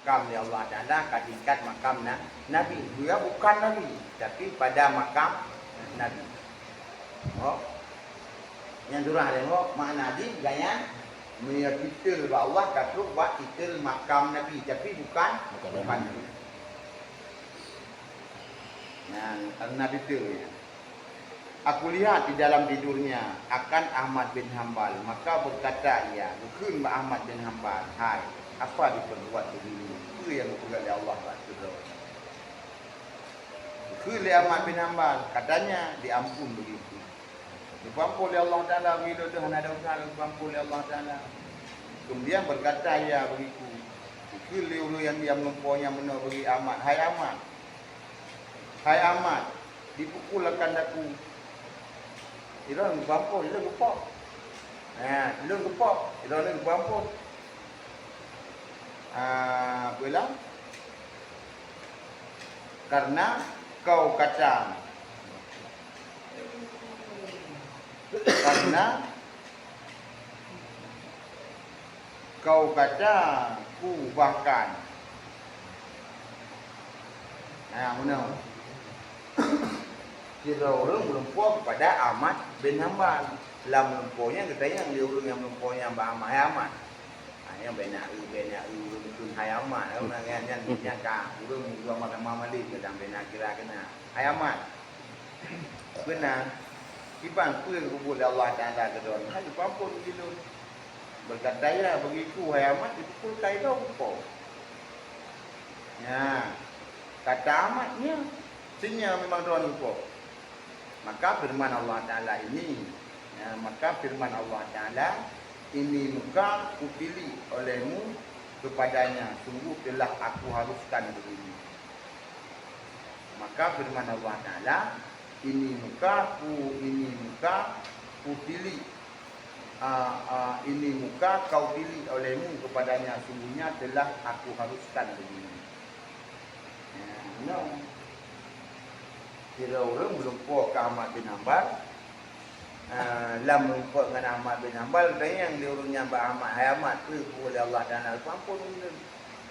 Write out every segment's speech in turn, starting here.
makam oleh Allah Taala kat makam Nabi. Dia bukan Nabi, tapi pada makam Nabi. Oh, yang durang tengok makna Nabi gaya punya titel Allah kata buat titel makam Nabi, tapi bukan Nabi. Yang Nabi itu ya. Aku lihat di dalam tidurnya akan Ahmad bin Hanbal, maka berkata ia, bukan Ahmad bin Hanbal, hai, apa diperbuat begini? Itu yang diperbuat oleh Allah Taala. Bukan Ahmad bin Hanbal, katanya diampun begitu. Diampun oleh Allah Taala bila Tuhan ada usaha diampun oleh Allah Taala. Kemudian berkata ia begitu. Bukan orang yang dia mempunyai benar bagi Ahmad, hai Ahmad. Hai Ahmad, dipukulkan aku. Ira ngampun, ira gepok. Ira gepok, ira ngampun. Bilang karena kau kata ku bahkan mana kira orang melumpuh kepada Ahmad bin Hanbal. Lah melumpuhnya katanya yang orang yang melumpuhnya Ahmad. Yang benar betul hai Ahmad. Orang yang nyaka orang dua makan mamali kadang benar kira kena. Hai Ahmad. Benar. Ibang pun kubur Allah Taala kedon. Hai pampun gitu. Berkata ya begitu hai Ahmad dipukul kai kau apa? Ya. Kata Ahmadnya sinya memang tuan lupa. Maka firman Allah Ta'ala ini, ini muka kupilih olehmu kepadanya, sungguh telah aku haruskan begini. Maka firman Allah Ta'ala, ini muka kupilih, ini muka kau pilih olehmu kepadanya, sungguhnya telah aku haruskan begini. No. Kira orang melumpuk ke Ahmad bin Hanbal, lam melumpuk dengan Ahmad bin Hanbal, dan yang dia orang nyambat Ahmad, hai Ahmad tu oleh Allah Taala ampun.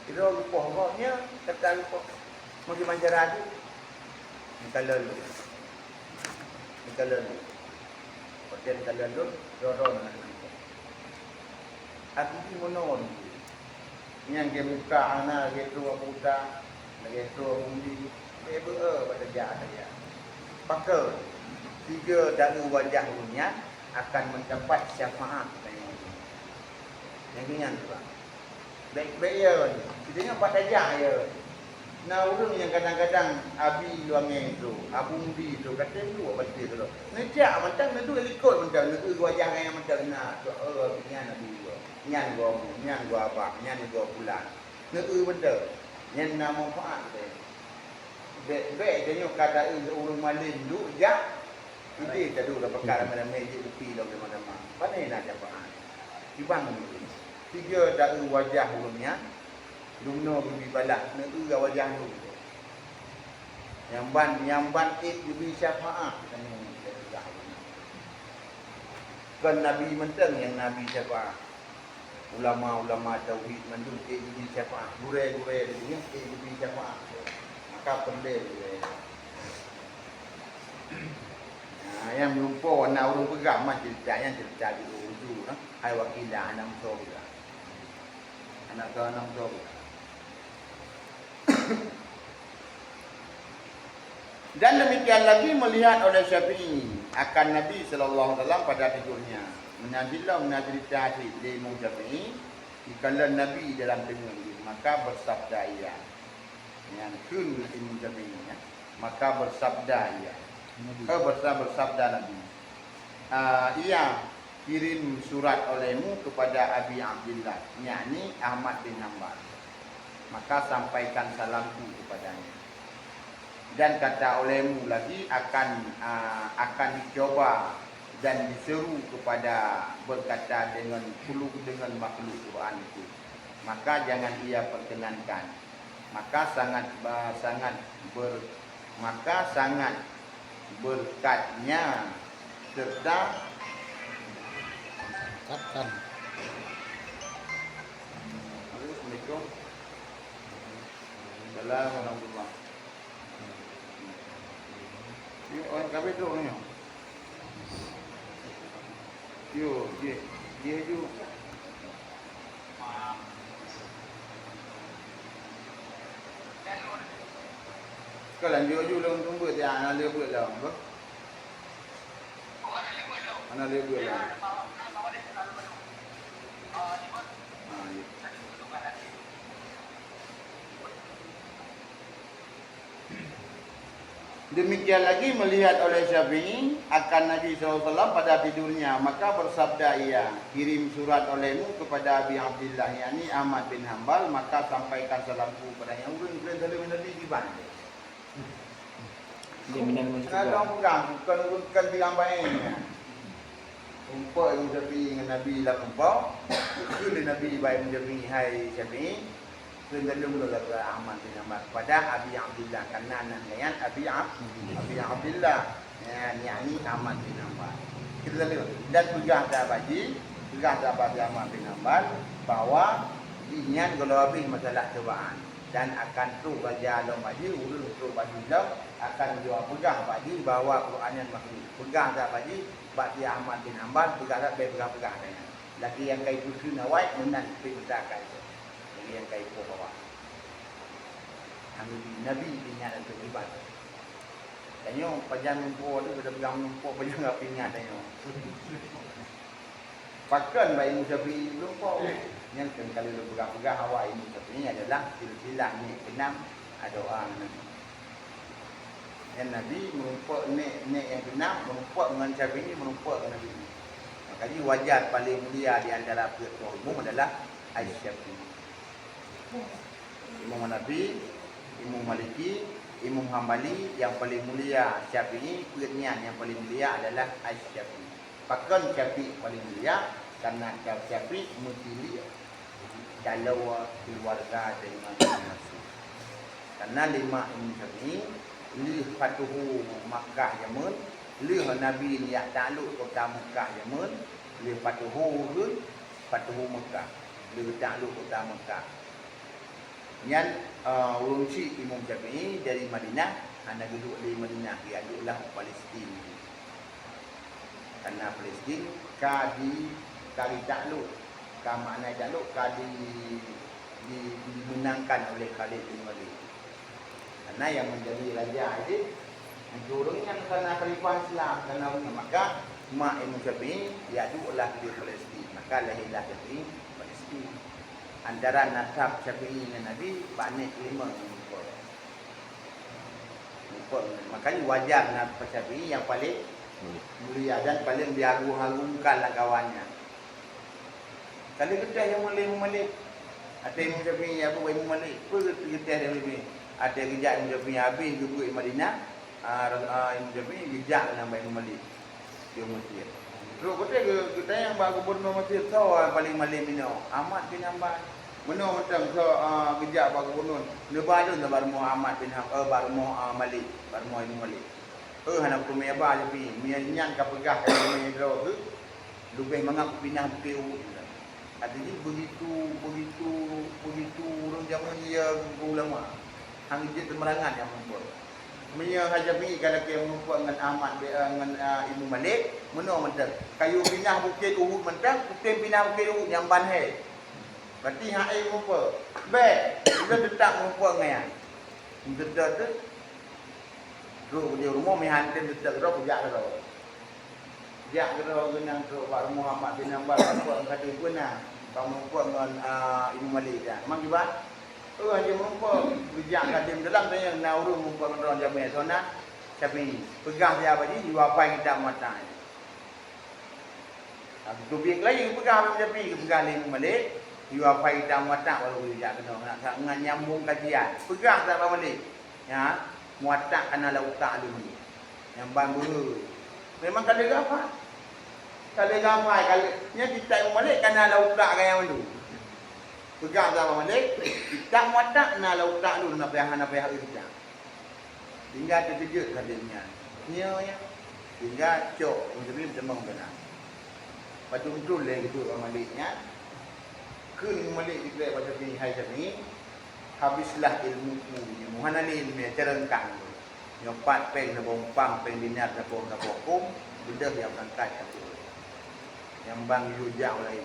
Kira lupa orangnya, kata lupa mungkin manjara tu kalau lu hotel kalau lu dorong aku di monon yang dia buka anak gitu apa udah gitu undi pada jahat dia. Maka tiga dari wajah dunia akan mendapat syafaat. Yang ini tu bang. Baik-baik ya. Kita ingat pada jah ya. Nah orang yang kadang-kadang abi luangnya itu, abundi itu kata itu apa dia tu. Nejak macam tu ikut macam tu wajah yang macam nak tu nyan abi gua. Nyan gua apa? Nyan gua pulang. Neu benda. Yang nama manfaat dia. Baik dia kata urung malin duk jak. Ini dah dulu perkara mana meja upi dah mana-mana. Pandai nak dapat. Ibang ni. Tiga dari wajah urungnya. Lumno bibi balak, nak juga wajah tu. Yang ban bibi syafaat kan Nabi menteng yang Nabi syafaat. Ulama-ulama tauhid mandung bibi syafaat. Gure-gure dia bibi syafaat. Maka pendek dia. Yang melumpur warna urung pegang mah cerita di urdu hai wakilah anak musuh anak ke anak musuh. Dan demikian lagi melihat oleh Syafi'i akan Nabi sallallahu alaihi wasallam pada tidurnya. Menajil hadis di Imam Syafi'i dikala Nabi dalam tidur maka bersabda ia. Yang kun Imam Syafi'i maka bersabda ia. Bersabda Nabi. Ia kirim surat olehmu kepada Abi Abdillah, yakni Ahmad bin Hanbal. Maka sampaikan salamku kepadanya. Dan kata olehmu lagi akan dicoba dan diseru kepada berkata dengan makhluk Quran itu. Maka jangan ia perkenankan. Maka sangat berkatnya serta katakan. Assalamualaikum. Waalaikumsalam warahmatullahi. Orang kami tu orangnya. Yo, dia ju. Kalau dia ju long tunggu dia anak dia buat lah, apa? Anak dia buat lah. Demikian lagi melihat oleh Syafi'i akan Nabi SAW pada tidurnya, maka bersabda ia, kirim surat olehmu kepada Abi Abdillah, yakni Ahmad bin Hanbal, maka sampaikan salamku kepadanya. Urun kena salam Nabi di mana? Dia minang juga. Kalau pegang, bukan bilang baiknya. Umpah yang Syafi'i dengan Nabi lah umpah. Kena Nabi baik Syafi'i, hai Syafi'i. Kendalung dulu ke Ahmad bin Hanbal kepada Abi Abdillah, karena anaknya Abi Abdillah, yakni Ahmad bin Hanbal. Kita lihat dan pegang sahabat Ahmad bin Hanbal bahawa ingat kalau habis masalah cubaan dan akan tu baca alam bagi urus tu bagi akan jawab pegang bagi bahawa Quran yang makhluk pegang tak bagi bagi Ahmad bin Hanbal pegang pegang lagi yang kai tu nawai menan perintahkan yang kai po bawa. Nabi ingat untuk ibadah. Tanya panjang lumpuh tu kita pegang lumpuh panjang apa ingat tanya. Pakan bayi Syafi'i lumpuh. Yang kali lu pegang-pegang awak ini Syafi'i adalah silsilah ni enam ada orang Nabi. Yang Nabi merumpuk ni yang enam merumpuk dengan Syafi'i merumpuk dengan Nabi. Makanya wajar paling mulia di antara ketua umum adalah Syafi'i. Imam Hanafi, Imam Maliki, Imam Hambali, yang paling mulia Syafi'i, pengertian yang paling mulia adalah Syafi'i. Bahkan Syafi'i paling mulia karena Syafi'i mutili kalau keluarga dengan masuk. Karena lima Imam Syafi'i, lih Fatuhu Makkah Yaman, lih Nabi yang takluk kota Makkah Yaman, lih Fatuhu Makkah, lih takluk kota Makkah. Yang urunsi Imam Syafi'i dari Madinah, anak duduk di Madinah, dia adalah Palestin. Karena Palestin kali takluk, makna takluk dimenangkan oleh Khalid bin Walid. Karena yang menjadi raja itu turunnya karena khalifah Islam, karena maka mak Imam Syafi'i dia adalah di Palestin, maka lahirlah Syafi'i Palestin. Antara nasab Syafi'i dengan Nabi banyak 5 mumpul. Makanya wajar nasab Syafi'i yang paling mulia dan paling diagung-agungkan lah kawannya. Kalau kita yang Malik ada Imam Syafi'i apa Imam Malik pun kita ada lebih ada kerja Imam Syafi'i habis duduk di Madinah, Imam Syafi'i kerja nama Imam Malik di Mesir. Terus kita yang baru gubernur Mesir tahu paling malim ini Ahmad bin Hanbal. Mana macam kerja baru gubernur. Lepas tu baru Ahmad bin Hanbal, baru Malik, baru Imam Malik. Anak tu meba je nyan ka pegah kalau mendro tu lebih mengaku pindah bukit Uhud. Artinya begitu orang zaman dia ulama. Hang je temerangan yang membuat. Punya Hajabi kalau dia mengumpul dengan Ahmad dengan Imam Malik, mana mentang kayu pindah bukit Uhud mentang, putin pindah bukit Uhud yang banhai. Berarti hak ai mengumpul. Baik, kita tetap mengumpul dengan yang. Kita tu ru di rumah mi hantin tetap ro pujak ro. Jak ro dengan tu Pak Muhammad bin Hanbal mengumpul kata punah. Kau mengumpul dengan Imam Malik dah. Memang gimana? Hanya mengumpul bijak kadim dalam tanya nauru mengumpul dengan Jamiah Sunnah Syafi'i. Pegang dia apa ni diwapai kita mata. Tu biak lagi pegang Imam Syafi'i pegang Imam Malik, diwapai kita mata walau bijak kena nak nyambung kajian. Pegang tak Imam Malik. Ya, muatak kana lauta dulu. Yang banggu. Memang kalau apa? Kalau ramai kalau nya kita Imam Malik kana lauta kaya dulu. Pegang sama Malik, kita muatak na lauta dulu na payah itu. Hingga terkejut hadirnya. Nya ya. Hingga cok untuk temang benar. Betul-betul lagi itu Maliknya. Kun Malik dikira pada pihak Syafi'i. habislah ilmu-mu muhana ni ilmu cerengkang nyopat peng na bompang peng binat na bom na bokum benda yang berangkat aku yang bang yujak lain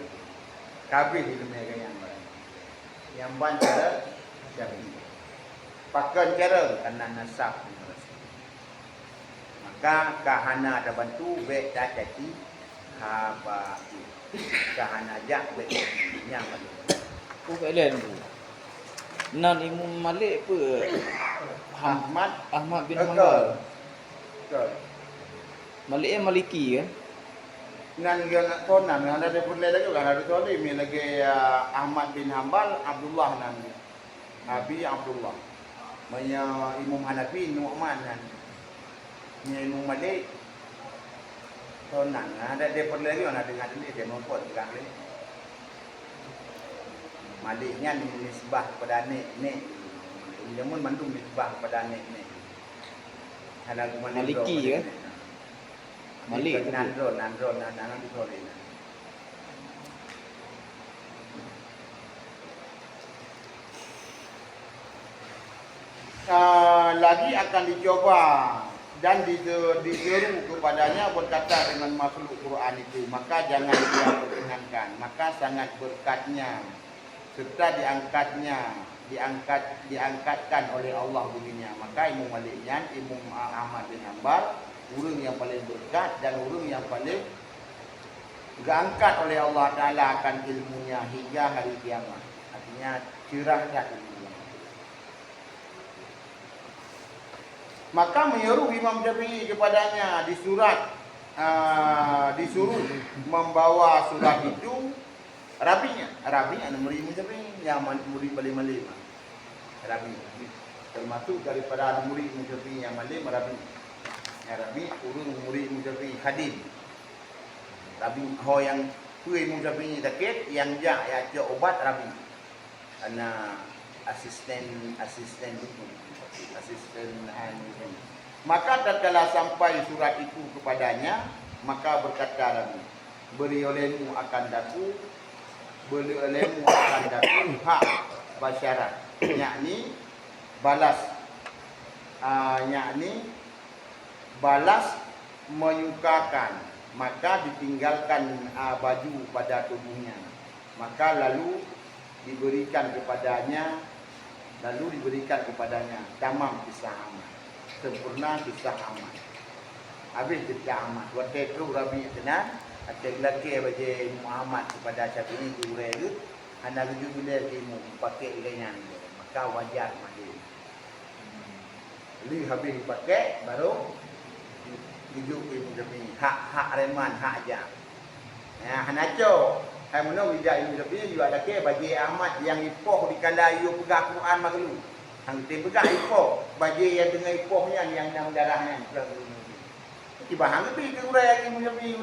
kabeh ilmu yang lain yang ban cara syar'i pakan cara kana nasab maka kahana ada bantu be tak jadi haba kahana jak be yang kalian nan Imam Malik apa Ahmad bin Hanbal. Betul. Malik Maliki kan? Nan dia nak tonan ada pulai lagi kan ada tu ni lagi Ahmad bin Hanbal Abdullah nan Abi Abdullah. Maya Imam Hanafi Nu'man nan. Imam Malik tonan ada dia pulai lagi ada dengar ni dia membuat pegang ni. Maliknya nisbah kepada nek. Namun mandum nisbah kepada nek. Maliki ya? Malik Nandron sorry. Lagi akan dicoba dan diseru kepadanya berkata dengan makhluk Quran itu, maka jangan dia perkenankan, maka sangat berkatnya serta diangkatkan oleh Allah begini. Maka Imam Maliknya Imam Ahmad bin Hanbal orang yang paling berkat dan orang yang paling diangkat oleh Allah Taala akan ilmunya hingga hari kiamat. Artinya cerahnya ilmunya. Maka menyuruh Imam Syafi'i kepadanya disuruh membawa surat itu Rabinya murid Imam Syafi'i yang murid paling malim. Rabi termasuk daripada murid Imam Syafi'i yang malim Rabi. Rabi urung murid Imam Syafi'i Khadim. Rabi ho yang kuih Imam Syafi'i sakit yang ya obat Rabi. Karena asisten maka tatkala sampai surat itu kepadanya, maka berkata Rabi, beri olehmu akan daku hak basyarat, yakni balas menyukakan, maka ditinggalkan baju pada tubuhnya, maka lalu diberikan kepadanya tamam kisah amat, sempurna kisah amat, habis kisah amat. Waktu itu Rabi tenan ada lelaki baca Muhammad kepada Syafi'i diurai itu, anda rujuk bila ilmu pakai dengan maka wajar mati. Li habis pakai baru rujuk ilmu Syafi'i, hak reman hak aja. Ya hanaco hai menang wijak ilmu Syafi'i juga ada ke bagi Ahmad yang ipoh di kandai yo pegang Quran maklu. Hang te pegang ipoh bagi yang dengan ipohnya yang dalam darahnya. Tiba hang pi ke urai ilmu Syafi'i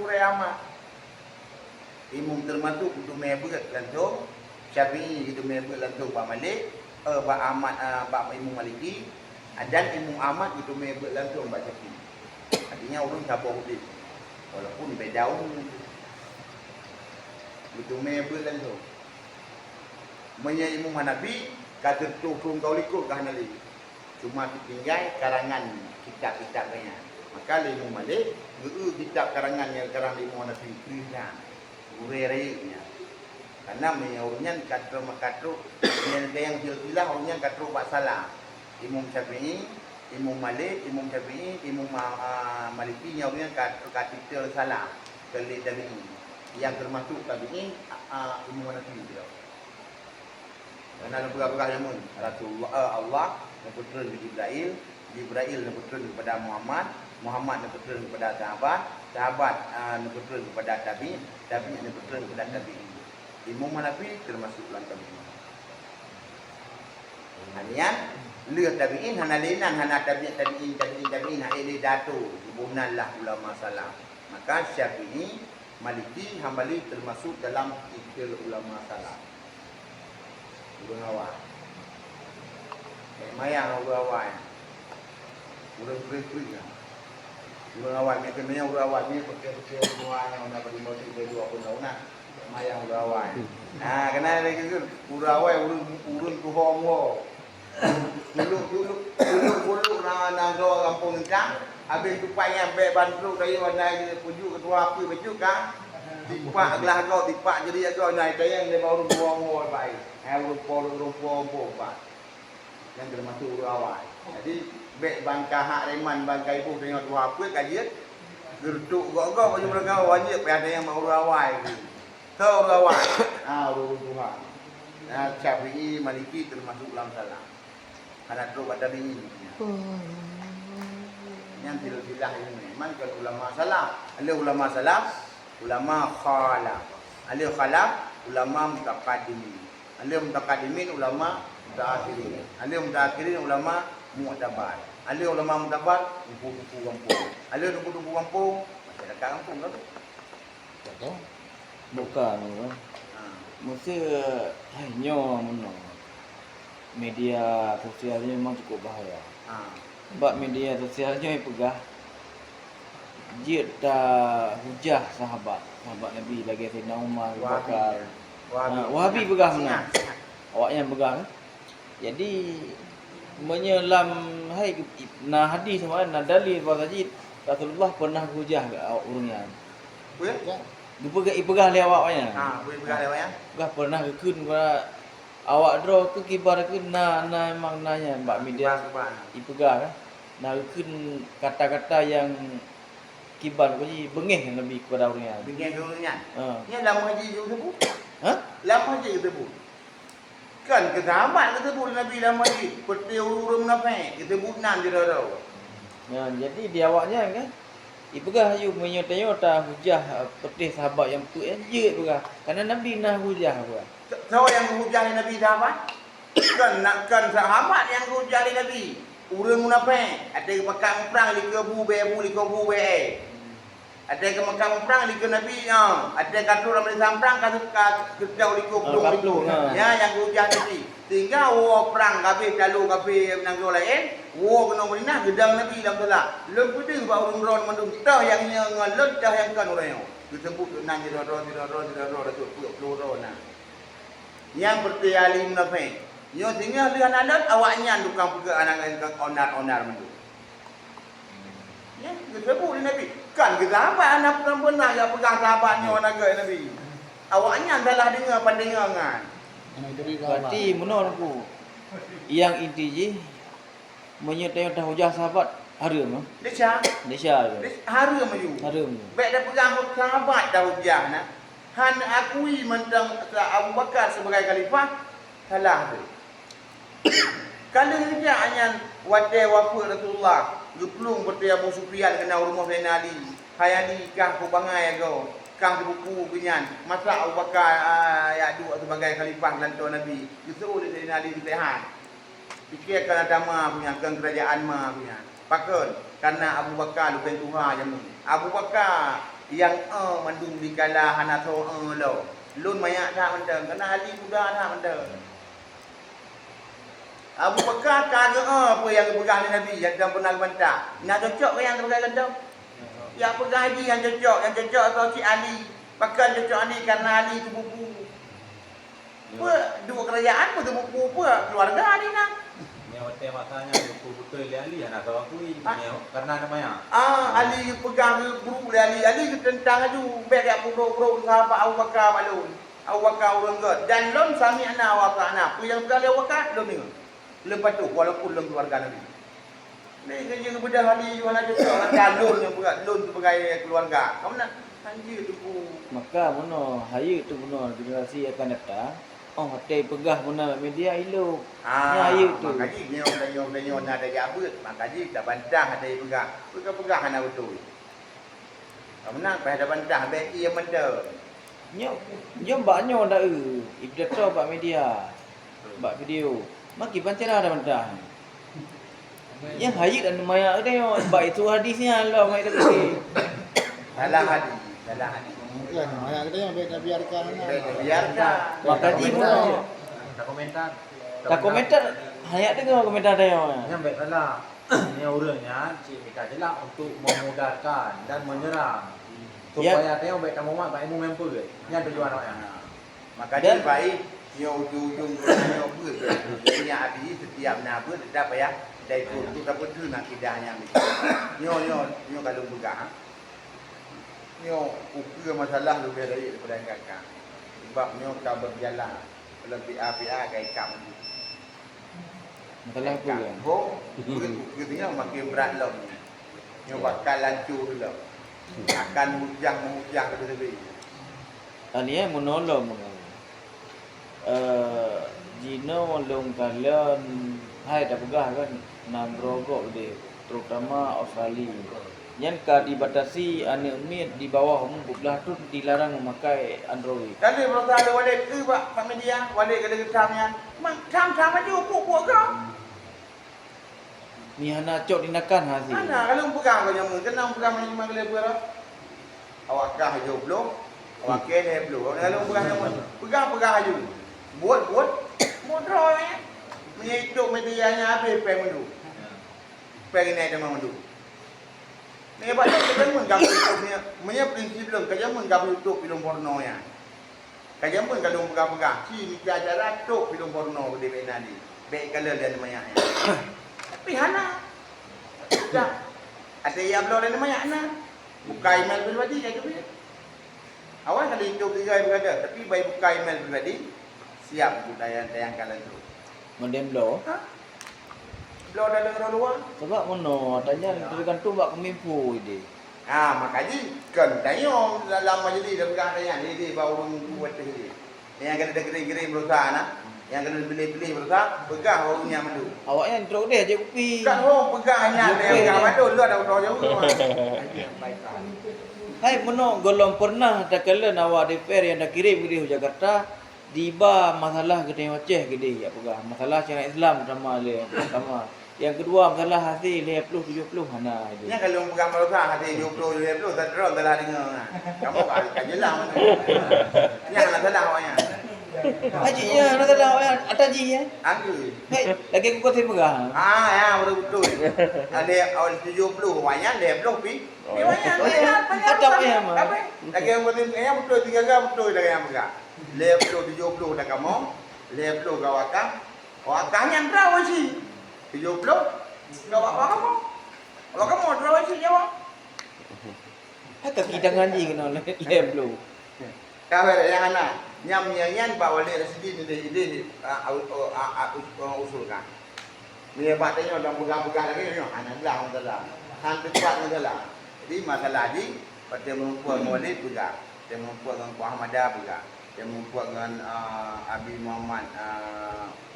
urai Ahmad. Imam termasuk untuk mebet lantung Syafi'i itu mebet lantung Pak Malik, Pak Ahmad, Pak Imam Maliki dan Imam Ahmad itu mebet lantung Pak Syafi'i. Artinya orang tabur hidup walaupun beda itu mebel dan tu. Menya Imam Hanafi kata tu kau likut ke Hanali. Cuma tinggal karangan kitab-kitabnya. Maka Imam Malik kitab karangan yang karang Imam Hanafi kena urainya. Karena menyaurunya kata yang silsilah orangnya kata pak salah. Imam Syafi'i, Imam Malik, Imam Syafi'i, Imam Maliki nyaurunya kata salah. Kali tabi'in yang termasuk tabi'in Imam Hanafi juga. Karena berapa yang Rasulullah Allah berputra Jibril berputra kepada Muhammad berputra kepada sahabat berputra kepada tabi'in berputra kepada tabi'in. Imam Hanafi termasuk dalam tabi'in. Hanya lihat tabi'in hanalinan hana tabi'in haili datu hubunganlah ulama salam. Maka Syafi'i, Maliki, Hambali termasuk dalam ikhtil ulama salam. Urang awal. Mayang urang awal. Urang kuih-kuih. Urang awal ni kenanya urang awal ni pakai semua yang nak beri motif 20 tahun. Mayang urawai. Kena ada gitu. Urawai urun tu homo. Dulu nang kampung Engkang. Habis tu payah baik bantu dari warna puju ketua apa baju kan. Tipak gelah kau, tipak jadi kau naik tayang dia baru homo baik. Rupo pak. Yang termasuk urawai. Jadi baik bangka hak reman bangka ibu dengan tua apa kajian. Gertuk gok-gok baju mereka wajib ada yang mau urawai. Tahu urawai. Urun Tuhan. Syafi'i, Maliki termasuk ulama salam. Karena tu pada ini. Yang tidak ini memang kalau ulama salam. Ada ulama salam, ulama khalaf. Ada khalaf, ulama mutaqaddimin. Ada mutaqaddimin, ulama mutaakhirin. Ada mutaakhirin, ulama mu'tabar. Ada ulama mu'tabar, buku-buku kampung. Ada buku-buku kampung, masyarakat kampung lah tu. Betul. Bukan kan. Mesti hanya mana media sosialnya memang cukup bahaya. Sebab media sosialnya yang pegah dia dah hujah sahabat Nabi lagi Sayyidina Umar, Abu Bakar. Wahabi pegah mana? Awak yang pegah kan? Jadi menyelam nah hadis sama nah dalil bahawa Rasulullah pernah hujah ke awak urungnya. Dia pegah le awaknya. Boleh pegang lewat ya. Pegah pernah ke kun pada awak draw ke kibar ke na memang nanya mbak media ipegah kan. Nah kun kata-kata yang kibar bagi bengih lebih kepada orangnya. Bengih orangnya. Ni lama haji je sebut. Lama haji kita sebut. Kan kesahabat kita sebut Nabi lama haji. Peti urun munafik kita sebut nan je dah. Ya, jadi dia awaknya kan ipegah ayu menyota hujah peti sahabat yang betul je pegah. Karena Nabi nah hujah apa. Siapa yang hujah Nabi sahabat? Kan sahabat yang hujah Nabi. Urun munafik. Ada makan perang di kebu be. Ada ke Mekah perang di Nabi ada kata orang Islam perang kata jauh di kubur ya yang hujah Nabi sehingga perang kabeh lalu kabeh menang lain kena Madinah gedang Nabi dalam salah lebih baru ron mandung tah yang ngalot dah yang kan orang disebut nang tidak peluru nah yang bertiali munafik yo sehingga lihat adat awaknya tukang pegak anak onar mandung ya disebut Nabi kan ke sahabat anak pernah yang pegang sahabatnya orang Nabi. Awaknya adalah dengar pandangan. Berarti menurut aku yang inti je menyertai hujah sahabat haram. Malaysia ke? Haram maju. Haram. Baik dah pegang sahabat dah hujah nah. Han akui mentang Abu Bakar sebagai khalifah salah tu. Kalau hujah hanya wadai wafa Rasulullah geplung berti Abu Sufyan kena rumah Sayyidina Ali. Hai Ali kah ku bangai kau. Kang buku kenyan. Masa Abu Bakar ya dua sebagai khalifah dan tuan Nabi. Justru oleh Sayyidina Ali ditahan. Fikirkan agama punya kan kerajaan ma punya. Pakon karena Abu Bakar bukan Tuhan yang Abu Bakar yang mandung dikala hana so lo. Lun mayak dah mendeng kena Ali muda dah mendeng. Abu Bakar kagak apa yang pegang Nabi yang dah pernah bantah. Nak cocok ke yang pegang gendam? Ya pegang Haji yang cocok atau Cik Ali. Bahkan cocok Ali karena Ali tu buku. Dua kerajaan pun tu buku apa? Keluarga Ali nak. Ni hotel masanya betul-betul Ali anak tahu aku ini karena namanya. Ali pegang guru Ali tentang aju baik dia pro sahabat Abu Bakar balun. Abu Bakar orang god dan lon sami ana wa ta'ana. Tu yang pegang Abu Bakar lon ni. Lepas tu walaupun dalam keluarga Nabi. Ni kerja kepada Ali Yohana juga calon yang berat lon sebagai keluarga. Kamu nak anjir tu pun. Maka benar hari tu benar generasi akan datang. Hotel pegah benar media elok. Ni tu. Makaji ni orang ada jabut. Makaji tak bantah ada pegah. Pegah ana betul. Kamu nak pada bantah baik ia menda. Nyom banyak dah ibdata bak media. Bak video. Maki pancera ada mentah. Yang hayat dan maya ada yo bab itu hadisnya Allah mai dah pergi. Salah hadis. Kan maya kita yang baik biarkan. Biarkan. Makanya pun tak komentar hayat dengar komentar dia. Yang baiklah. Ini orangnya cik minta jelas untuk memudahkan dan menyerang supaya tengok baik kamu mak baik mu member ke. Yang tujuan awak. Makanya baik nyo ujung nyo ber. Punya abi setiap naber tetap ya. Dari tu tak betul nak kidahnya. Nyo kalau pegang. Nyo ukur masalah lebih dari daripada kakak. Sebab nyo kau berjalan lebih api-api kai kam. Masalah apa kan? Begitu makin berat lah. Nyo bakal lancur lah. Akan mujang lebih-lebih. Ani menolong Jino long kalian hai tak pegah kan nam rogok dia terutama Australia. Yang dibatasi anak umit di bawah umur 12 tu dilarang memakai Android. Kali berasa ada wallet ke pak media, wallet kali ketamnya. Mak tam aja puk kau. Ni hana cok dinakan hasil. Mana kalau pegang kau jamu, kena pegang mana kali berapa? Awak kah belum? Awak kene belum. Kalau pegang jamu, pegang aja. Buat modal ya. Menyitu medianya habis pengen dulu. Pengen naik demam dulu. Ni apa kerja menggabung YouTube punya prinsip belum kerja menggabung YouTube film porno ya. Kerja pun kalau pegang-pegang, si cara tu film porno di Benadi. Baik kalau dia namanya. Tapi hana. Dah. Ada yang belum ada namanya hana. Buka email pribadi kayak tu. Awak kalau YouTube tiga berada, tapi baik buka email pribadi, siap budaya yang kalian tu. Mendem lo. Belum ada dengar luar. Sebab mana tanya tergantung buat kemimpu ide. Makanya kan tanya dalam majlis dah pegang tanya ni baru buat ni. Yang kena kirim berusaha nak, yang kena beli berusaha pegang orangnya madu. Awak yang teruk dia je kopi. Kat home pegangnya dia pegang madu lu ada tahu jauh. Hai mono golong pernah tak kala awak DPR yang dah kirim ke Jakarta tiba masalah gede maceh gede ya pegang. Masalah syariat Islam pertama. Yang kedua masalah hasil 50 70 hana dia. Yang kalau pegang berusaha hati 70 tak terus dah dengar. Kamu kan jelas mana. Yang nak salah awaknya. Haji ya nak salah awak ataji ya. Anggu. Hai lagi aku kau pegang. Ya betul. Ada awal 70 awaknya 50 pi. Ada apa ya mah? Lagi yang penting yang betul 3 gram betul dah yang pegang. 50 70 dah kamu. 50 kawakan. Kawakan yang berapa sih? 70 gawak kamu. Kalau kamu berapa sih jawab? Kaki tangan je kena leblo. Kalau yang anak nyam pak wali residi ni usulkan. Ni patutnya dah pegang-pegang lagi ni anak belah masalah. Sampai cepat masalah. Jadi masalah di pada mempunyai wali pegang. Dia mempunyai dengan Puan Ahmadah pegang. Dia mempunyai dengan Abi Muhammad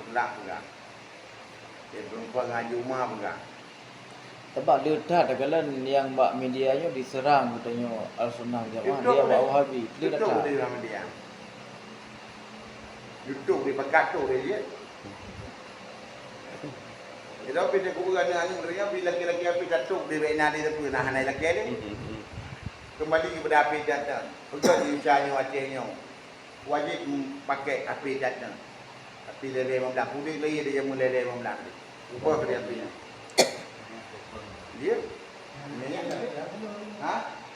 Perlak pegang. Dia berumpa dengan Haji Umar pegang. Sebab dia tak kala yang bak medianya diserang katanya Al-Sunnah Jamaah dia bawa Wahabi. Dia YouTube tak. dia sama dia. YouTube dia pekat tu dia je. Dia tapi dia kuburan ni mereka bila laki-laki api katuk dia bina dia tu nak hanai laki dia. Kembali kepada api datang. Betul di usianya Acehnya. Wajib pakai api datang. Api lele 15 kuning lagi dia mula lele 15. Ubah dia apinya. Dia?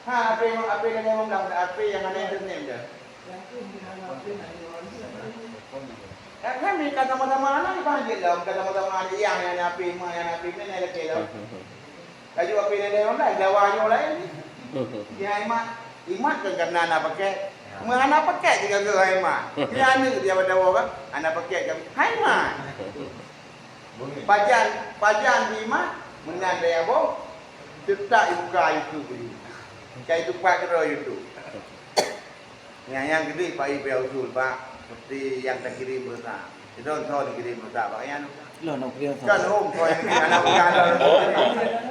Api lele 15 api yang ada internet dia. Kami kan sama-sama anak dipanggil lah. Kan sama-sama anak yang api ni naik lagi lah. Laju api lele 15 jawanya lain ni. Dia imat kan karena anak pakai. Anak pakai juga ke Haimat. Dia anak dia pada orang anak pakai kami. Haimat. Pajan di Imat menandai apa? Tetap buka YouTube ni. Kayak itu Pak Kero YouTube. Yang gede Pak Ibu usul Pak. Seperti yang tak kirim berusaha. Itu tahu dikirim berusaha Pak yang. Lo nak kirim Kan home kau yang kirim anak bukan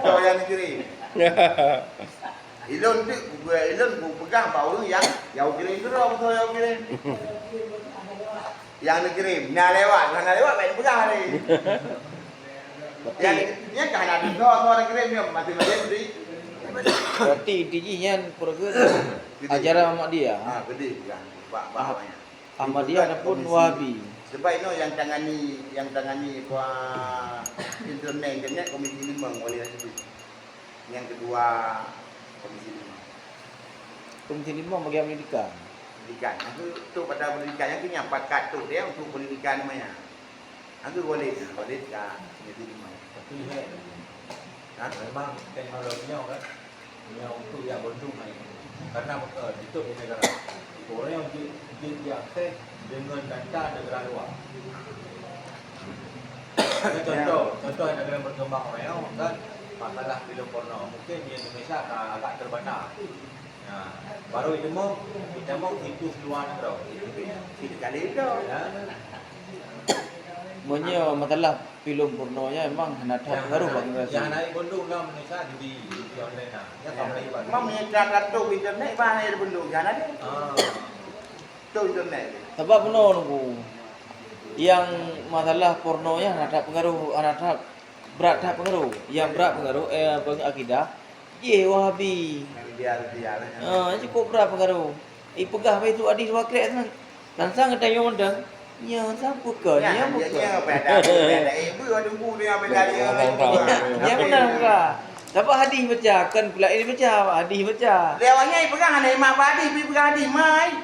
kau yang kirim. Ilon tu, Ilon pegang bau yang kirim tu orang tu yang kirim. Yang nak kirim, nak lewat baik pegang ni. Yang kan ada orang kirim dia mati-mati beri. Berarti intinya program ajaran Ahmadiyah. Gede kan. Bahawanya. Ahmadiyah ataupun Wahabi. Sebab itu yang tangani internet Komisi 5 oleh Rasul. Yang kedua Komisi 5. Komisi 5 bagi pendidikan. Pendidikan. Itu pada pendidikan yang punya pakat tu dia untuk pendidikan namanya. Itu boleh kan Komisi 5. Tapi memang teknologinya kan yang untuk yang bendung ini. Karena itu di negara orang yang diakses dengan data negara luar. Contoh negara berkembang orang kan masalah film porno mungkin di Indonesia agak terbatas. Nah, baru kita mau situs luar negara. Kita kali itu. Ya. Sebenarnya masalah filem pornonya memang hendak baru bang Yang naik bendung dalam Malaysia judi online lah. Ya sama lagi Pak. Mam yang kartu internet mana ada bendung jangan ada. Tu internet. Sebab benar nunggu. Yang masalah pornonya ada pengaruh, ada berat tak pengaruh. Yang berat pengaruh akidah. Ye Wahabi. Biar. Cukup berat pengaruh. Pegah itu adik dua krek sana. Langsung kita yang undang. Ya, siapa ke? Ya, bukan. ya, pada ibu ada buku dia apa tadi. Ya benar bukan. Siapa hadis baca? Kan pula ini baca, hadis baca. Lewatnya pegang anak imam hadis, pergi pegang hadis mai.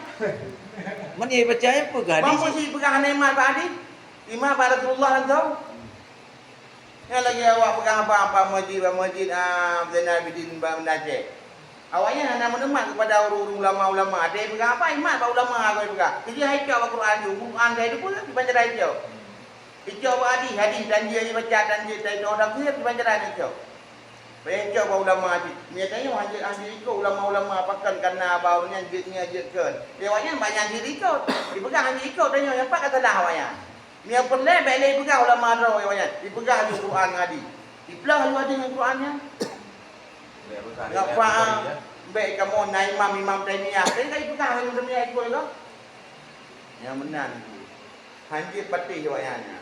Mana dia baca yang pegang hadis? Mampu sih pegang anak imam hadis. Imam Rasulullah kan tahu. Yang lagi awak pegang apa masjid Zainal Abidin Najib. Awaknya nak menemat kepada orang-orang ulama-ulama. Dia pegang apa? Imat pak ulama kau pegang. Kerja hijau Al-Quran tu. Quran dia tu pun di banjaran hijau. Hijau pak hadis dan dia baca dan dia tak orang dia di banjaran hijau. Hijau pak ulama hadis. Nyatanya hadis ikut ulama-ulama apakan karena baunya jitnya jitkan. Dia awaknya banyak diri ikut. Dipegang hadis ikut dan yang pak kata dah awaknya. Dia perle balik pegang ulama ro awaknya. Dipegang Al-Quran hadis. Dipelah lu ada dengan Qurannya. Enggak faham. Baik kamu naik imam Taimiyah. Saya tak pegang dengan Taimiyah ikut ke? Yang benar itu. Hancur pati wayanya.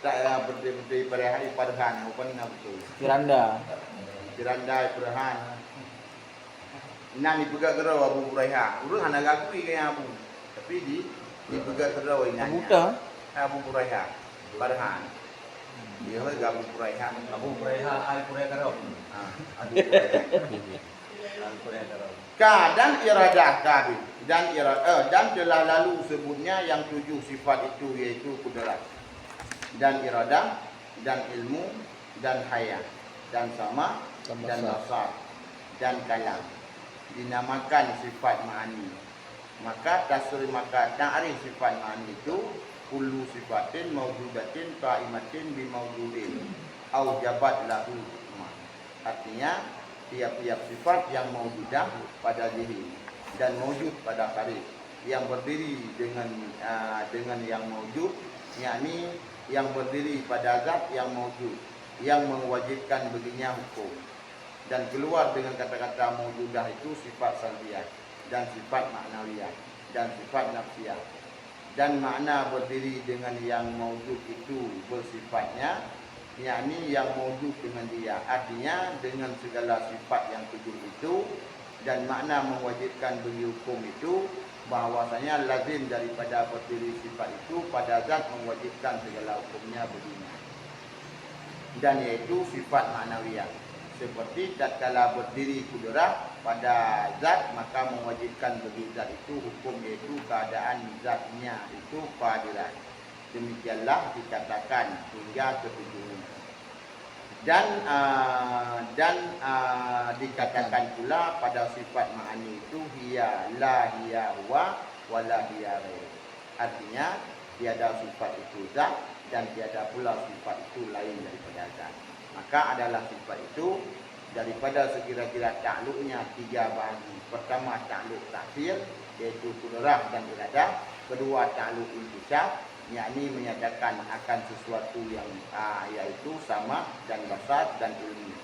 Tak berdiri pada hari Farhan, apa nak betul. Kiranda. Kiranda Farhan. Nan dipegang gerau Abu Hurairah. Urang anak aku yang Abu. Tapi dipegang gerau inanya. Abu dah. Abu Hurairah. Farhan. Dia lagi Abu Hurairah. Abu Hurairah Al-Qur'an Karim. Dan iradah tadi dan telah lalu sebutnya yang 7 sifat itu yaitu kudrat dan iradah dan ilmu dan hayat dan sama dan basar dan kalam dinamakan sifat ma'ani. Maka ta'rif sifat ma'ani itu kullu sifatin mawjudatin qa'imatin bi mawjudin au jabat lahu. Artinya tiap-tiap sifat yang maujudah pada diri dan maujud pada kharij yang berdiri dengan yang maujud, yakni yang berdiri pada zat yang maujud yang mewajibkan baginya hukum dan keluar dengan kata-kata maujudah itu sifat salbiyah dan sifat maknawiyah dan sifat nafsiyah dan makna berdiri dengan yang maujud itu bersifatnya yakni yang maujud dengan dia, artinya dengan segala sifat yang 7 itu dan makna mewajibkan bagi hukum itu bahwasanya lazim daripada berdiri sifat itu pada zat mewajibkan segala hukumnya baginya dan yaitu sifat maknawiyah seperti tatkala berdiri kudrah pada zat maka mewajibkan bagi zat itu hukum yaitu keadaan zatnya itu qadiran. Demikianlah dikatakan hingga ketujuhnya. Dan dikatakan pula pada sifat ma'ani itu hiya la hiya huwa wa la hiya ghair. Artinya tiada sifat itu zat dan tiada pula sifat itu lain daripada zat. Maka adalah sifat itu daripada sekira-kira takluknya 3 bahagi. Pertama takluk taksir iaitu kudrah dan iradah. Kedua takluk intisab yakni menyatakan akan sesuatu yang yaitu sama dan basar dan ilmu.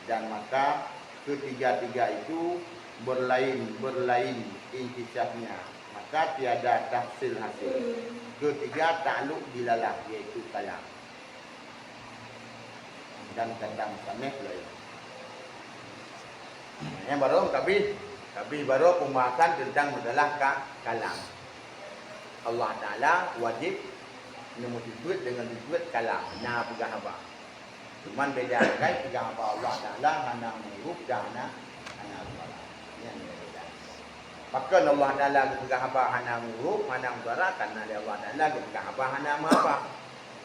Dan maka ketiga-tiga itu berlain intisabnya. Maka tiada tafsil hasil. Ketiga takluk dilalah yaitu kalam. Dan kadang sameh lain. Yang baru tapi baru pembahasan tentang masalah kalam. Allah Ta'ala wajib nombor disebut dengan disebut kalam. Nah pegang apa? Cuman beda kai pegang apa Allah Ta'ala hana huruf dan hana Allah. Yang beda. Maka Allah Taala pegang apa hana huruf, hana suara karena Allah Taala pegang apa hana apa.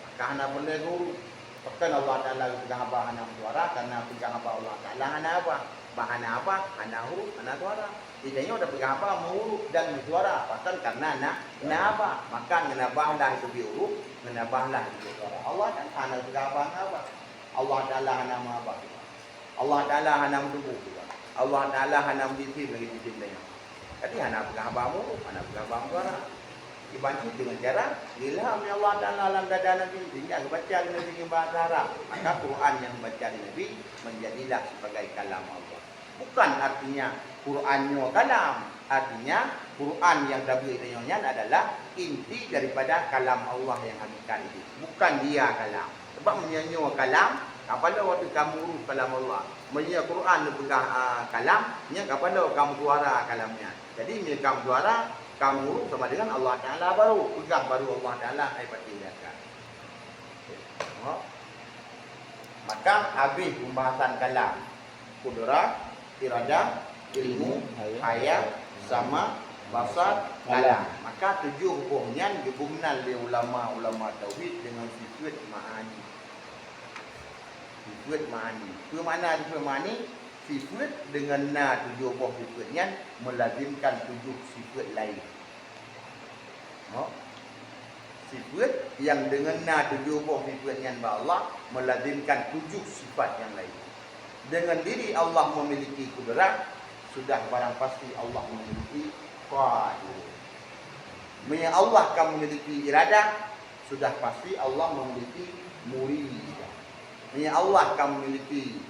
Maka hana boleh huruf. Maka Allah Taala pegang apa hana suara karena pegang apa Allah Taala hana apa. Bahana apa? Hana huruf, hana suara. Idanya udah pegang apa? Huruf dan suara. Bahkan karena na apa? Maka menambahlah itu di huruf, menambahlah itu suara. Allah kan hana pegang apa apa. Allah Taala hana apa. Allah Taala hana tubuh juga. Allah Taala hana jisim lagi jisim lain. Jadi hana pegang abamu, hana pegang abang suara. Dibantu dengan cara ilham ya Allah Taala dalam dada Nabi sehingga baca dengan bahasa Arab. Maka Quran yang baca di Nabi menjadilah sebagai kalam Allah. Bukan artinya Qurannya kalam, artinya Quran yang dabirnya adalah inti daripada kalam Allah yang hakikat itu. Bukan dia kalam. Sebab menyanyi kalam, apabila waktu kamu urus kalam Allah, menyanyi Quran dia pegang kalam, nya apabila kamu suara kalamnya. Jadi bila kamu suara, kamu urus sama dengan Allah Taala baru pegang baru Allah Taala ibadatkan. Maka habis pembahasan kalam, kudrah, iradah, ilmu, hayat, sama, basar, kalam. Maka 7 hukumnya digabungkan oleh ulama-ulama tauhid dengan sifat ma'ani. Sifat ma'ani. Apa makna sifat ma'ani? Sifat dengan na 7 buah sifatnya melazimkan 7 sifat lain. Sifat yang dengan na 7 buah sifatnya Allah melazimkan 7 sifat yang lain. Dengan diri Allah memiliki kudrat, sudah barang pasti Allah memiliki qadir. Menurut Allah kamu memiliki iradah, sudah pasti Allah memiliki murid. Menurut Allah kamu memiliki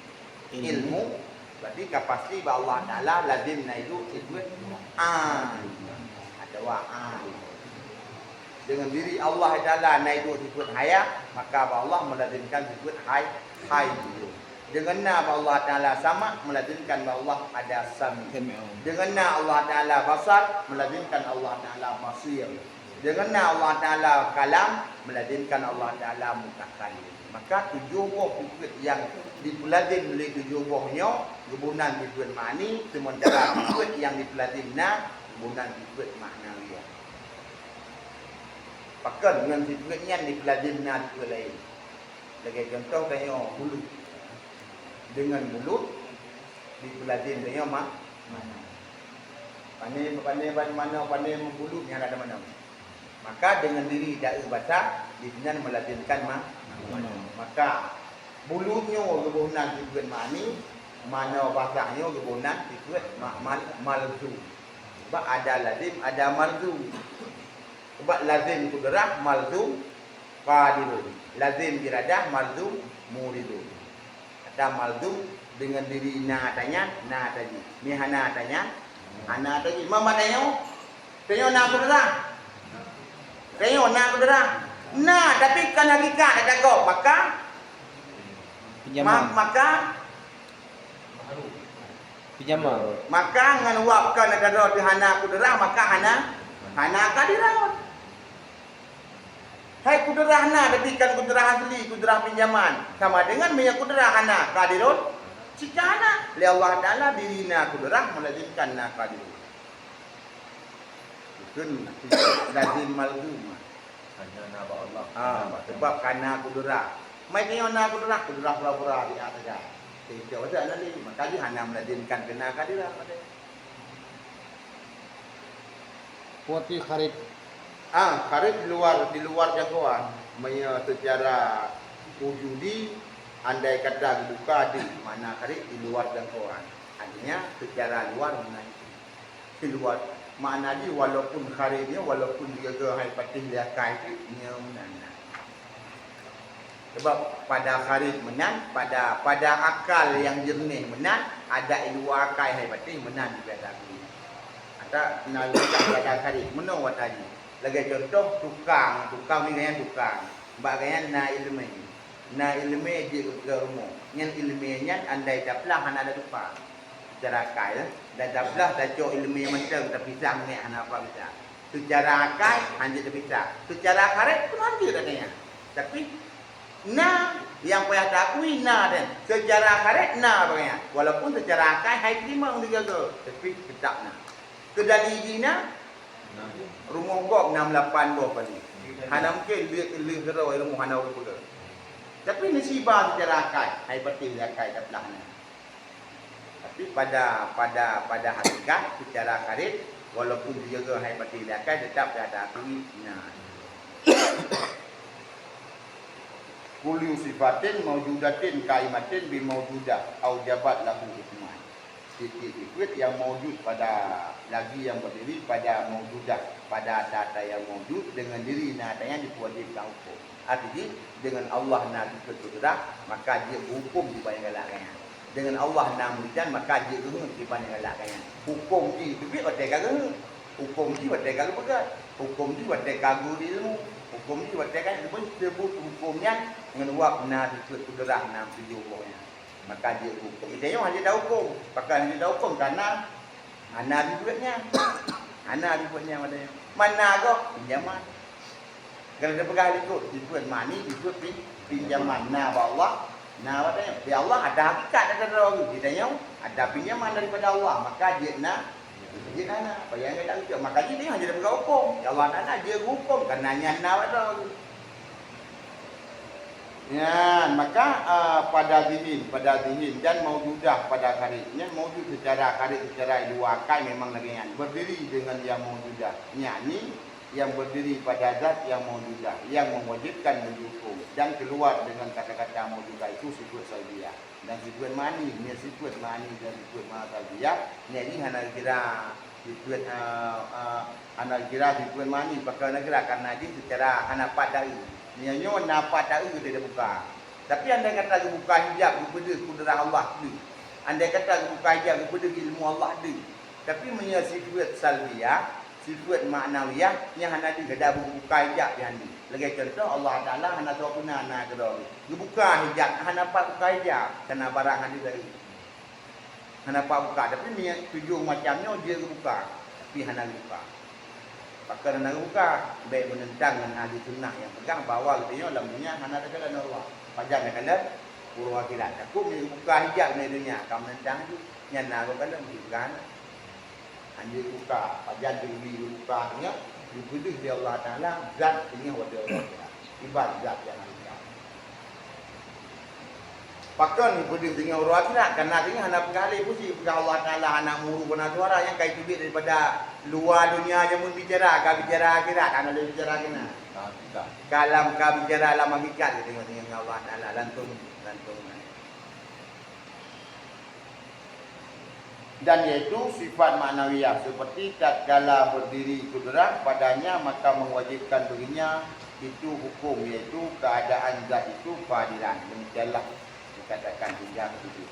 ilmu, berarti pasti bahawa Allah Ta'ala lazimna itu sifat ada wa'an. Dengan diri Allah Ta'ala itu sifat hayat, maka Allah melazimkan sifat hay itu. Dengan nama Allah Ta'ala sama, melazimkan Allah ada sami. Dengan nama Allah Ta'ala basar, melazimkan Allah Ta'ala basir. Dengan nama Allah Ta'ala kalam, melazimkan Allah Ta'ala mutakallim. Maka 7 buah sifat yang dipelazim oleh 7 buahnya, gabungan sifat ma'ani, sementara sifat yang dipelazimna, gabungan sifat ma'nawiyah. Maka dengan sifatnya dipelazimna sifat lain. Sebagai contoh tanya mulut. Dengan mulut dipelajari dengan mana? Pandai mana pandai mulut yang ada mana? Maka dengan diri da'i bahasa di sini melazimkan mana? Maka mulutnya gabungan sifat ma'ani, mana bahasanya gabungan sifat malzum. Sebab ada lazim, ada malzum. Sebab lazim kudrah, malzum qadirun. Lazim iradah, malzum muridun. Ada malzum dengan diri na tanya na tadi. Ni hana tanya hana tadi. Mama tanya na saudara. Tanya na saudara. Na tapi kan hakikat ada kau. Maka pinjaman. Maka ngan wapkan ada di hana saudara, maka hana kadirawat. Hai kudrah na dapatkan kudrah asli, kudrah pinjaman. Sama dengan minyak kudrah hana kadirun. Jika hana, li Allah Ta'ala dirina kudrah melazimkan na kadirun. Itu lazim malzum. Hanya nama Allah. Sebab karena kudrah. Mai tengok na kudrah pura-pura di atas saja. Tidak ada nanti. Maka dia hana melazimkan kena kadirah. Kuati kharid. Kharid di luar jangkauan. Secara wujudi, andai kata buka di mana kharid di luar jangkauan. Artinya secara luar mana di luar. Makna dia walaupun kharidnya, walaupun dia hai patih dia kai itu menang. Sebab pada kharid menang, pada akal yang jernih menang, ada luar kai hai patih menang di pada kharid. Ada nalikah pada kharid menang tadi. Lagi contoh tukang ni gaya tukang. Bagainya na ilmu dia ke rumah. Yang ilmunya andai daplah hana ada tukang. Secara akal dan daplah daco ilmu macam terpisah ni hana apa bisa. Secara akal hanya terpisah. Secara karet pun hancur katanya. Tapi na yang payah takui na dan secara karet na bagainya. Walaupun secara akal hai terima untuk jaga, tapi tidak na. Kedali dina Nah, rumah kau 68 buah pali. Hana mungkin lihat kerau rumah hana udah. Tapi nasibah secara akal, hai betul akal tak pelahna. Tapi pada hakikat secara karir, walaupun dijaga hai betul akal tetap ada akui. Nah, kullu sifatin mawjudatin kaimatin bi mawjudah au jabat lahu hukman. Sifat yang mawjud pada lagi yang berdiri pada mawjudah, pada data yang mawjud dengan diri nadanya diwajibkan hukum. Artinya dengan Allah nak berkudrah maka dia hukum di banyak galaknya. Dengan Allah nak muridan maka dia guna di banyak galaknya. Hukum di bibit ada kagak. Hukum di ada kagak pegat. Hukum di ada kagak ilmu. Hukum ni berkaitan dengan sebut hukumnya dengan wakna dikudrah nam tujuhnya. Maka dia hukum. Dia hanya dah hukum. Pakai hanya dah hukum karena ana dibuatnya. Ana dibuatnya mana kau pinjaman. Kalau dia pegang ikut dibuat mani dibuat pinjaman na Allah. Na apa dia? Di Allah ada hakikat ada orang. Dia ada pinjaman daripada Allah. Maka dia dia nana, bayangkan tak betul. Makanya dia hanya dapat hukum. Ya Allah nana dia hukum kerana nyana ada. Ya, maka pada dinin dan maujudah pada karirnya maujud secara karir secara luar kai memang lagi yang berdiri dengan yang maujudah. Yakni yang berdiri pada zat yang maujudah yang mewajibkan mendukung dan keluar dengan kata-kata maujudah itu sifat salbiah. Dan sifat mani, ni sifat mani dan sifat salbiah. Ni hana kira sifat hana kira sifat mani pakai negara karena dia secara hana padai. Ni nyo napa tahu dia dah buka. Tapi andai kata buka hijab kepada kudrah Allah tu. Andai kata buka hijab kepada ilmu Allah tu. Tapi punya sifat salbiah, sifat maknawiyah yang hana dia dah buka hijab dia ni. Lagi contoh Allah Taala hana tahu guna na kedoi. Dia buka hijab, hana apa buka hijab kena barang hadi dari. Hana apa buka tapi punya tujuh macamnya dia buka. Tapi hana buka. Pakar nak buka, baik menentang dengan ahli sunnah yang pegang bahawa katanya dalam dunia hana ada kala Allah. Pajak nak kala puru akhirat. Aku buka hijab di dunia, kamu menentang tu nyana aku kala bukan. Hanya buka, pajak diri buka nya dipilih di Allah Taala zat ini wa Allah. Ibad zat yang ada. Pakar ni putih dengan orang akhirat kerana dia hana pengali pusi pegang Allah Taala anak muru benar suara yang kait tubik daripada luar dunia yang bicara akhirat ana dia bicara kena kalam ka bicara alam hakikat tengok dengan Allah Taala lantung dan yaitu sifat maknawiyah seperti tatkala berdiri kudrah padanya maka mewajibkan dirinya itu hukum yaitu keadaan zat itu keadilan demikianlah dikatakan hingga itu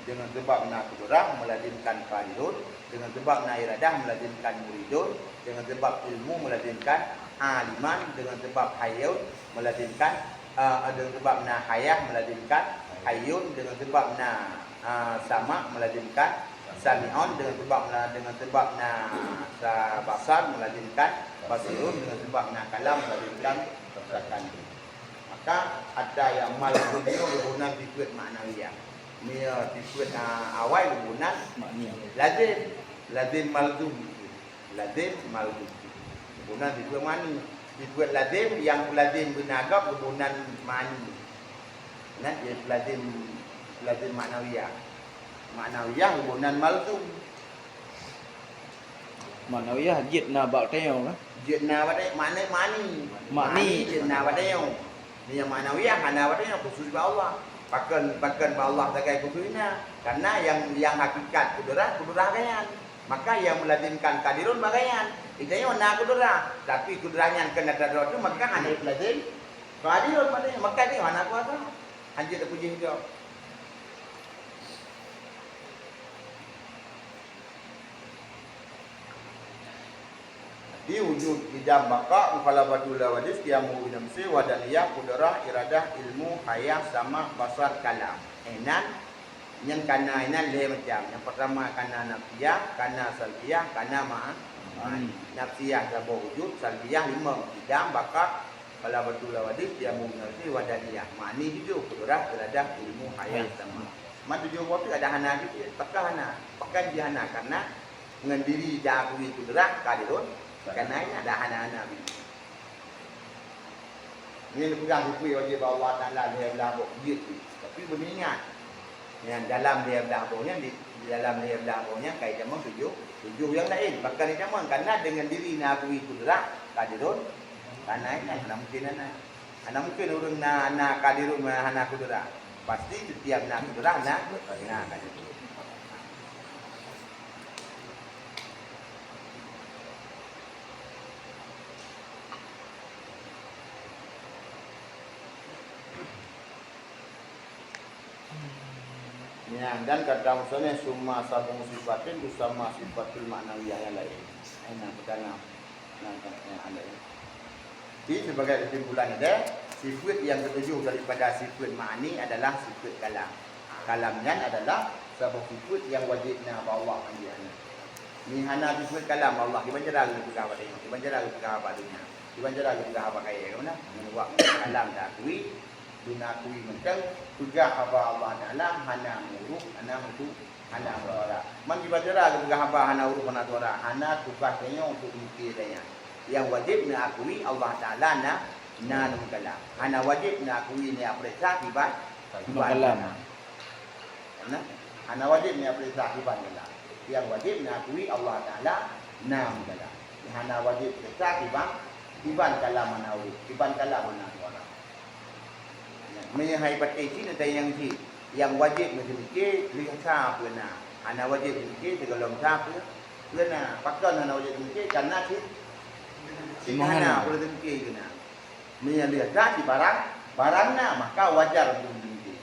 dengan sebab nak kudrah melazimkan qadirun dengan sebab nak iradah melazimkan muridun dengan sebab ilmu melazimkan aliman dengan sebab hayyun melazimkan dengan sebab nak hayah melazimkan hayyun dengan sebab nak sama melazimkan sami'un dengan sebab nak basar melazimkan basirun dengan sebab nak kalam melazimkan perkataan. Maka ada yang malum dia guna sifat maknawiyah. Ni sifat awal guna lazim malum. Guna sifat mani. Sifat lazim yang lazim benagap guna mani. Nah, dia lazim maknawiyah. Maknawiyah guna malum. Maknawiyah jidna ba'tayau lah. Jidna ba'tayau mani. Jidna ba'tayau. Ni yang maknawiyah hana wadanya khusus ba Allah. Pakan ba Allah sebagai khususnya. Karena yang hakikat kudrah ganyan. Maka yang melazimkan kadirun bagayan. Idanya na kudrah. Tapi kudrahnya kena kudrah tu maka hanya lazim kadirun maknanya. Maka dia hana kuasa. Hanya tak puji hidup. Di wujud idam baka mukhalafatul wadis qiyamu bi nafsi wa daliyah qudrah iradah ilmu hayah sama basar kalam. Enan yang kana enan le macam. Yang pertama kana nafsiyah, kana salbiyah, kana ma'ani. Nafsiyah sabah wujud, salbiyah lima. Idam baka mukhalafatul wadis qiyamu bi nafsi wa daliyah. Ma'ani tujuh qudrah iradah ilmu hayah sama. Man tujuh waktu ada hana gitu. Pakah hana. Pakan dia hana karena dengan diri dah akui kudrat kadirun kerana ada hana-hana ni pegang akui wajib Allah Taala dia belabuk dia tu tapi beringat yang dalam dia belabuknya di dalam dia belabuknya kaitan tujuh yang lain bahkan ni zaman kerana dengan diri nak akui kudrat kadirun kerana ana mungkin ana mungkin orang nak kadirun hana kudrat pasti setiap nak kudrat nak kadirun. Ya, dan kata misalnya summa sabung sifatin bersama sifatul ma'nawiyah yang lain. Ini pertama. Yang ada. Jadi sebagai kesimpulan ada, sifat yang ketujuh daripada sifat ma'ani adalah sifat kalam. Kalamnya adalah sabung sifat yang wajibnya Allah anjana. Ni hana sifat kalam Allah dibanjara ke apa tengok, dibanjara ke apa dunia. Dibanjara ke apa kaya mana? Menguak kalam dah akui dinakui mentang juga haba Allah Taala hana muruk hana itu hana ora man dibajara juga haba hana uruk hana ora hana tugasnya untuk mikirnya yang wajib nak akui Allah Taala na kalam hana wajib nak akui ni apresa tiba kalam hana wajib ni apresa tiba kalam yang wajib nak akui Allah Taala na kalam hana wajib apresa tiba kalam mana uruk tiba kalam mana ora menyahai batai sini ada yang wajib memiliki lihat puna. Ana wajib memiliki segala macam puna. Pakkan ana wajib memiliki karena si mana boleh memiliki kena. Melihat di barangnya maka wajar untuk memiliki.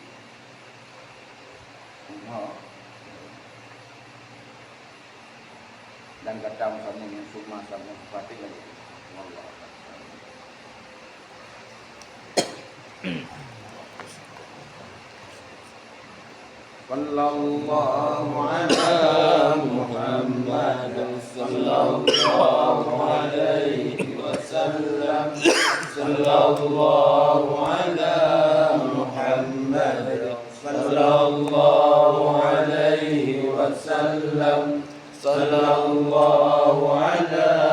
Dan kata misalnya yang summa sama seperti lagi. Allah. Sallallahu ala Muhammad sallallahu alaihi wasallam sallallahu ala Muhammad sallallahu alaihi wasallam sallallahu ala